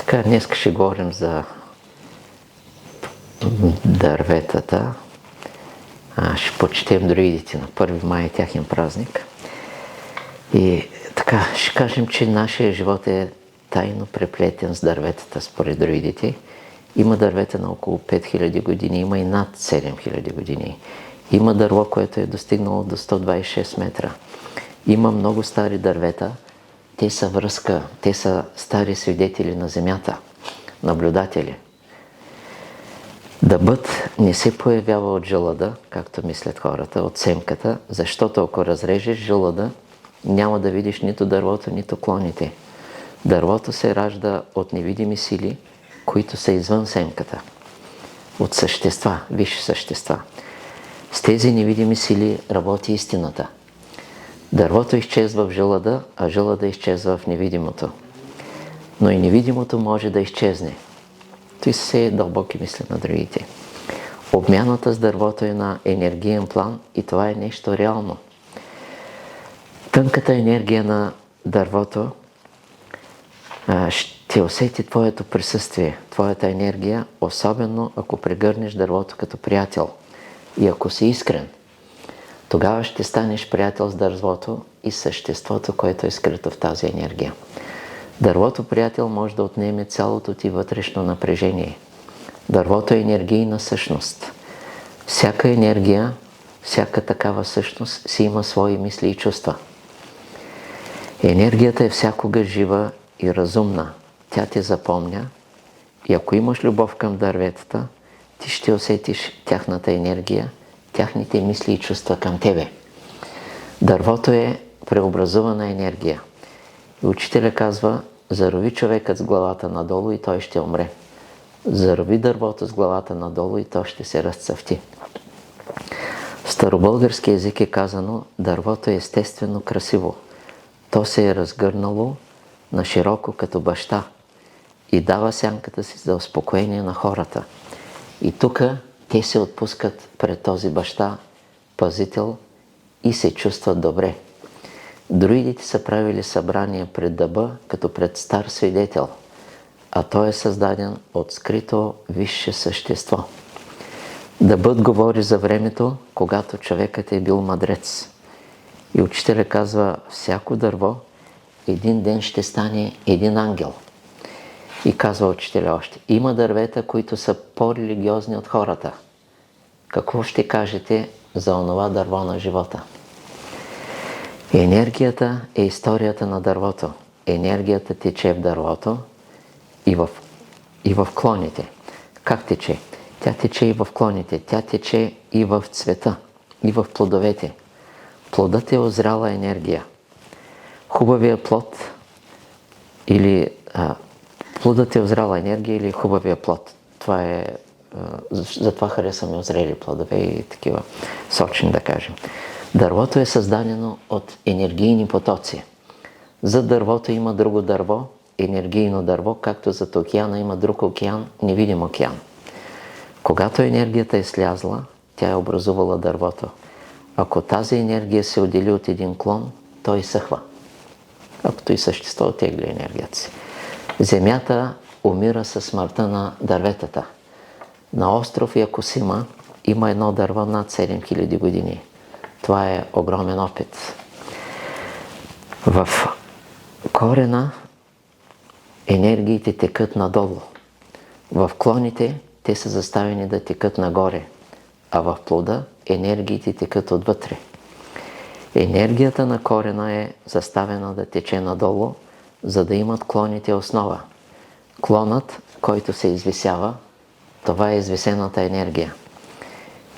Така, днес ще говорим за дърветата. Ще почетем друидите на 1 май, тяхен празник. И така, ще кажем, че нашия живот е тайно преплетен с дърветата според друидите. Има дървета на около 5000 години, има и над 7000 години. Има дърво, което е достигнало до 126 метра. Има много стари дървета. Те са връзка, те са стари свидетели на Земята, наблюдатели. Дъбът не се появява от жълъда, както мислят хората, от семката, защото ако разрежеш жълъда, няма да видиш нито дървото, нито клоните. Дървото се ражда от невидими сили, които са извън семката, от същества, висши същества. С тези невидими сили работи истината. Дървото изчезва в жълъда, а жълъда изчезва в невидимото. Но и невидимото може да изчезне. Това са дълбоки мисли на другите. Обмяната с дървото е на енергиен план и това е нещо реално. Тънката енергия на дървото ще усети твоето присъствие, твоята енергия, особено ако прегърнеш дървото като приятел и ако си искрен. Тогава ще станеш приятел с дървото и съществото, което е скрито в тази енергия. Дървото приятел може да отнеме цялото ти вътрешно напрежение. Дървото е енергийна същност. Всяка енергия, всяка такава същност си има свои мисли и чувства. Енергията е всякога жива и разумна. Тя те запомня и ако имаш любов към дърветата, ти ще усетиш тяхната енергия, тяхните мисли и чувства към тебе. Дървото е преобразувана енергия. И учителя казва, зарови човекът с главата надолу и той ще умре. Зарови дървото с главата надолу и то ще се разцъфти. В старобългарски език е казано, дървото е естествено красиво. То се е разгърнало на широко като баща и дава сянката си за успокоение на хората. И тук те се отпускат пред този баща, пазител и се чувстват добре. Друидите са правили събрания пред дъба, като пред стар свидетел, а той е създаден от скрито висше същество. Дъбът говори за времето, когато човекът е бил мъдрец. И учителя казва, всяко дърво един ден ще стане един ангел. И казва учителя още, има дървета, които са по-религиозни от хората. Какво ще кажете за онова дърво на живота? Енергията е историята на дървото. Енергията тече в дървото и в клоните. Как тече? Тя тече и в клоните, тя тече и в цвета, и в плодовете. Плодът е озряла енергия. Хубавия плод или плодът е озряла енергия или хубавия плод. Това е, затова харесваме озрели плодове и такива сочни, да кажем. Дървото е създадено от енергийни потоци. За дървото има друго дърво, енергийно дърво, както зад океана има друг океан, невидим океан. Когато енергията е слязла, тя е образувала дървото. Ако тази енергия се отдели от един клон, той изсъхва. Както и същество оттегли енергията си. Земята умира със смъртта на дърветата. На остров Якусима има едно дърво над 7000 години. Това е огромен опит. В корена енергиите текат надолу. В клоните те са заставени да текат нагоре, а в плода енергиите текат отвътре. Енергията на корена е заставена да тече надолу, за да имат клоните основа. Клонът, който се извисява, това е извисената енергия.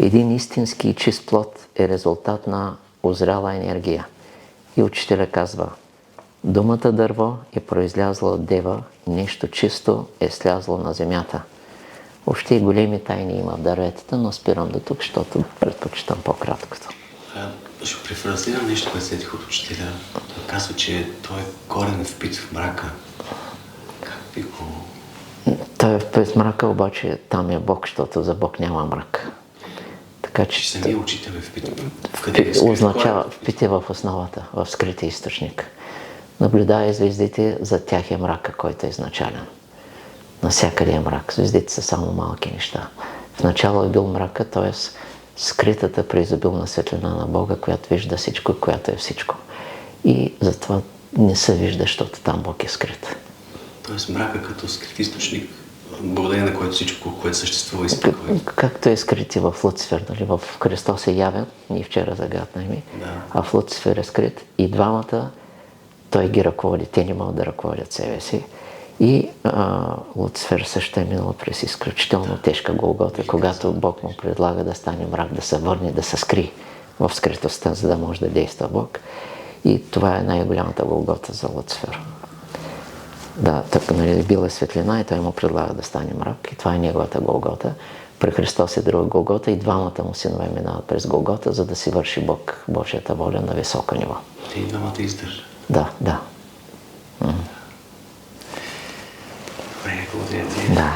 Един истински и чист плод е резултат на озряла енергия. И учителя казва, думата дърво е произлязла от дева, нещо чисто е слязло на земята. Въобще и големи тайни има в дърветата, но спирам до тук, защото предпочитам по-краткото. Ще префразирам нещо, което сетих от учителя. Той казва, че той е корен впит в мрака. Как би го... Той е впит в мрака, обаче там е Бог, защото за Бог няма мрак. Така че самия учител е впит в къде е означава впит е в основата, в скрития източник. Наблюдава звездите, за тях е мрака, който е изначален. Навсякъде е мрак. Звездите са само малки неща. В начало е бил мрака, т.е. скритата преизобилна светлина на Бога, която вижда всичко и която е всичко. И затова не се вижда, защото там Бог е скрит. Тоест мрака като скрит източник, благодарение на който всичко, което съществува, изпеква. Както е скрит и в Луцифер, нали? В Христос е явен, ние вчера загаднахме, а в Луцифер е скрит и двамата той ги ръководи, те не могат да ръководят себе си. И Луцифер също е минал през изключително тежка Голгота, когато Бог му предлага да стане мрак, да се върне, да се скри в скритостта, за да може да действа Бог. И това е най-голямата Голгота за Луцифер. Да, така, нали, била е светлина и той му предлага да стане мрак и това е неговата Голгота. При Христос е друга Голгота и двамата му синове минават през Голгота, за да си върши Бог Божията воля на високо ниво. Те и двамата издържат. Да. Добре, благодаря ти. Да.